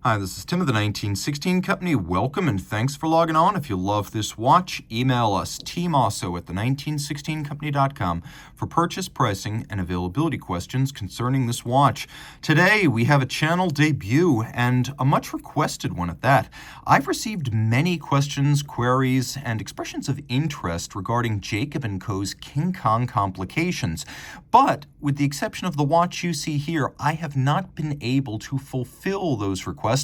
Hi, this is Tim of the 1916 Company. Welcome and thanks for logging on. If you love this watch, email us, Team Mosso at the1916company.com for purchase, pricing, and availability questions concerning this watch. Today, we have a channel debut and a much requested one at that. I've received many questions, queries, and expressions of interest regarding Jacob & Co.'s King Kong complications. But with the exception of the watch you see here, I have not been able to fulfill those requests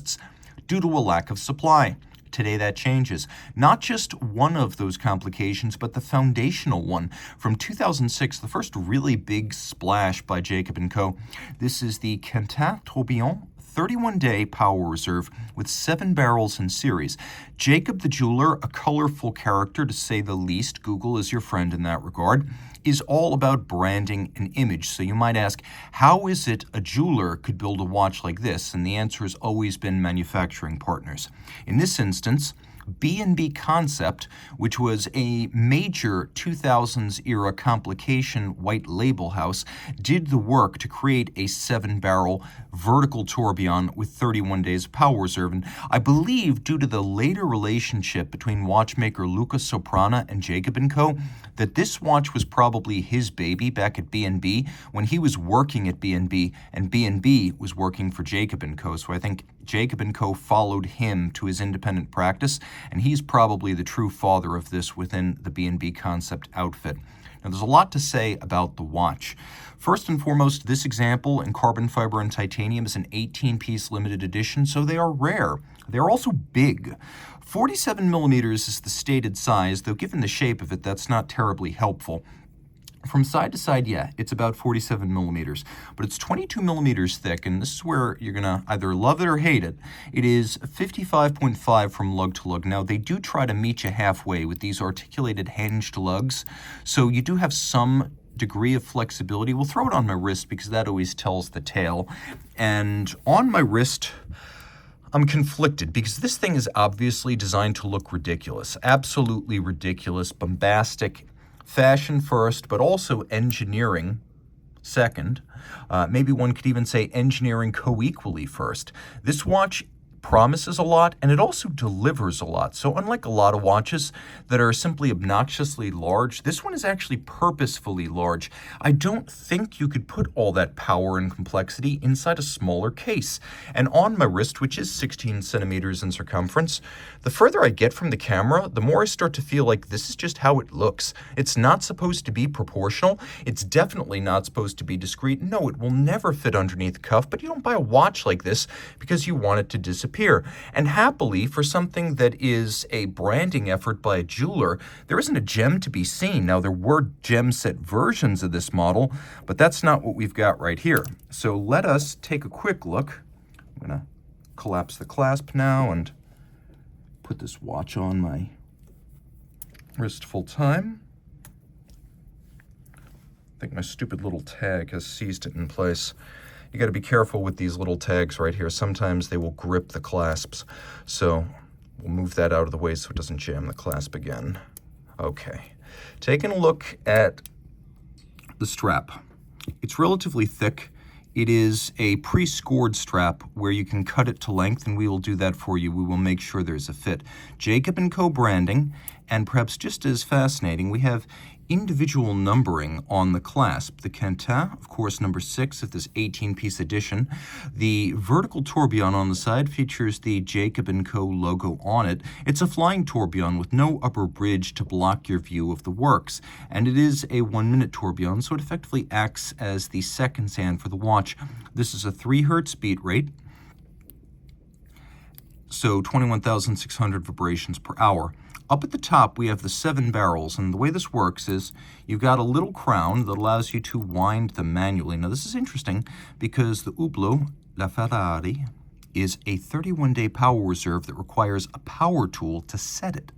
due to a lack of supply. Today that changes. Not just one of those complications, but the foundational one. From 2006, the first really big splash by Jacob & Co. This is the Quenttin Tourbillon 31-day power reserve with 7 barrels in series. Jacob the jeweler, a colorful character to say the least, Google is your friend in that regard, is all about branding and image. So you might ask, how is it a jeweler could build a watch like this? And the answer has always been manufacturing partners. In this instance, B&B Concept, which was a major 2000s era complication white label house, did the work to create a 7-barrel vertical tourbillon with 31 days of power reserve. And I believe due to the later relationship between watchmaker Luca Soprana and Jacob & Co., that this watch was probably his baby back at B&B when he was working at B&B and B&B was working for Jacob & Co. So I think Jacob & Co. followed him to his independent practice, and he's probably the true father of this within the B&B Concept outfit. Now, there's a lot to say about the watch. First and foremost, this example in carbon fiber and titanium is an 18-piece limited edition, so they are rare. They're also big. 47 millimeters is the stated size, though given the shape of it, that's not terribly helpful. From side to side, yeah, it's about 47 millimeters, but it's 22 millimeters thick, and this is where you're going to either love it or hate it. It is 55.5 from lug to lug. Now, they do try to meet you halfway with these articulated hinged lugs, so you do have some degree of flexibility. We'll throw it on my wrist because that always tells the tale. And on my wrist, I'm conflicted because this thing is obviously designed to look ridiculous, absolutely ridiculous, bombastic, fashion first, but also engineering second. Maybe one could even say engineering co-equally first. This watch promises a lot, and it also delivers a lot. So unlike a lot of watches that are simply obnoxiously large, this one is actually purposefully large. I don't think you could put all that power and complexity inside a smaller case. And on my wrist, which is 16 centimeters in circumference, the further I get from the camera, the more I start to feel like this is just how it looks. It's not supposed to be proportional. It's definitely not supposed to be discreet. No, it will never fit underneath the cuff, but you don't buy a watch like this because you want it to disappear. And happily, for something that is a branding effort by a jeweler, there isn't a gem to be seen. Now, there were gem set versions of this model, but that's not what we've got right here. So let us take a quick look. I'm going to collapse the clasp now and put this watch on my wrist full time. I think my stupid little tag has seized it in place. You got to be careful with these little tags right here. Sometimes they will grip the clasps. So we'll move that out of the way so it doesn't jam the clasp again. Okay. Taking a look at the strap. It's relatively thick. It is a pre-scored strap where you can cut it to length, and we will do that for you. We will make sure there's a fit. Jacob & Co. branding, and perhaps just as fascinating, we have individual numbering on the clasp. The Quenttin, of course, number 6 of this 18-piece edition. The vertical tourbillon on the side features the Jacob & Co. logo on it. It's a flying tourbillon with no upper bridge to block your view of the works. And it is a 1-minute tourbillon, so it effectively acts as the seconds hand for the watch. This is a 3 Hertz beat rate, so 21,600 vibrations per hour. Up at the top, we have the 7 barrels, and the way this works is you've got a little crown that allows you to wind them manually. Now, this is interesting because the Hublot, La Ferrari, is a 31-day power reserve that requires a power tool to set it.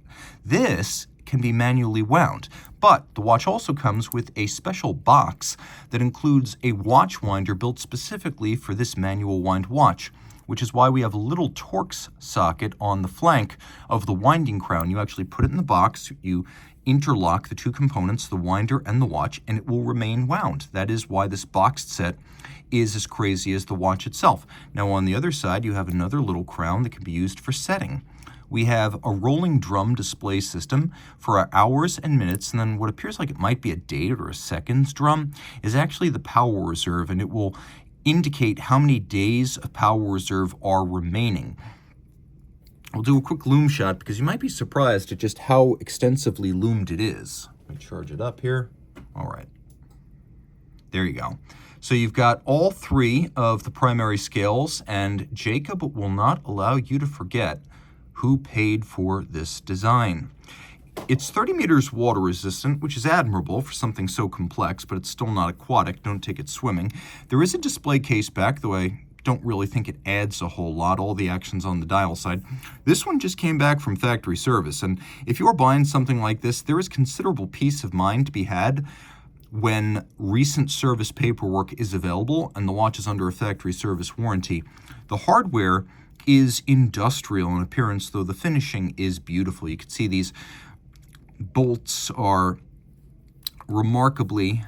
This can be manually wound, but the watch also comes with a special box that includes a watch winder built specifically for this manual wind watch, which is why we have a little Torx socket on the flank of the winding crown. You actually put it in the box, you interlock the two components, the winder and the watch, and it will remain wound. That is why this boxed set is as crazy as the watch itself. Now on the other side, you have another little crown that can be used for setting. We have a rolling drum display system for our hours and minutes, and then what appears like it might be a date or a seconds drum is actually the power reserve, and it will indicate how many days of power reserve are remaining. We'll do a quick loom shot because you might be surprised at just how extensively loomed it is. Let me charge it up here. All right. There you go. So you've got all three of the primary scales, and Jacob will not allow you to forget who paid for this design. It's 30 meters water resistant, which is admirable for something so complex, but it's still not aquatic. Don't take it swimming. There is a display case back, though I don't really think it adds a whole lot. All the action's on the dial side. This one just came back from factory service, and if you're buying something like this, there is considerable peace of mind to be had when recent service paperwork is available and the watch is under a factory service warranty. The hardware is industrial in appearance, though the finishing is beautiful. You can see these bolts are remarkably,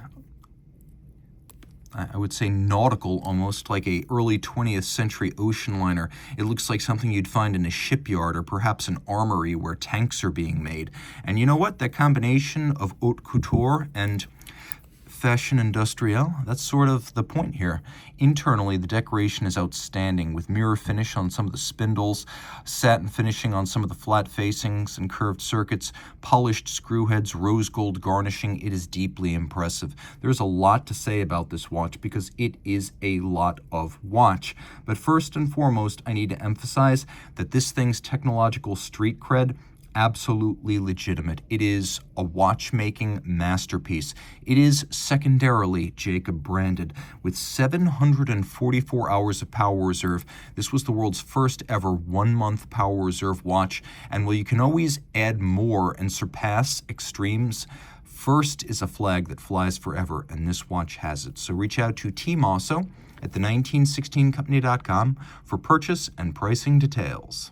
I would say, nautical, almost like a early 20th century ocean liner. It looks like something you'd find in a shipyard or perhaps an armory where tanks are being made. And you know what? That combination of haute couture and fashion industrielle, that's sort of the point here. Internally, the decoration is outstanding, with mirror finish on some of the spindles, satin finishing on some of the flat facings and curved circuits, polished screw heads, rose gold garnishing. It is deeply impressive. There's a lot to say about this watch because it is a lot of watch. But first and foremost, I need to emphasize that this thing's technological street cred absolutely legitimate. It is a watchmaking masterpiece. It is secondarily Jacob branded with 744 hours of power reserve. This was the world's first ever 1 month power reserve watch, and while you can always add more and surpass extremes, first is a flag that flies forever, and this watch has it. So reach out to Team Mosso at the 1916company.com for purchase and pricing details.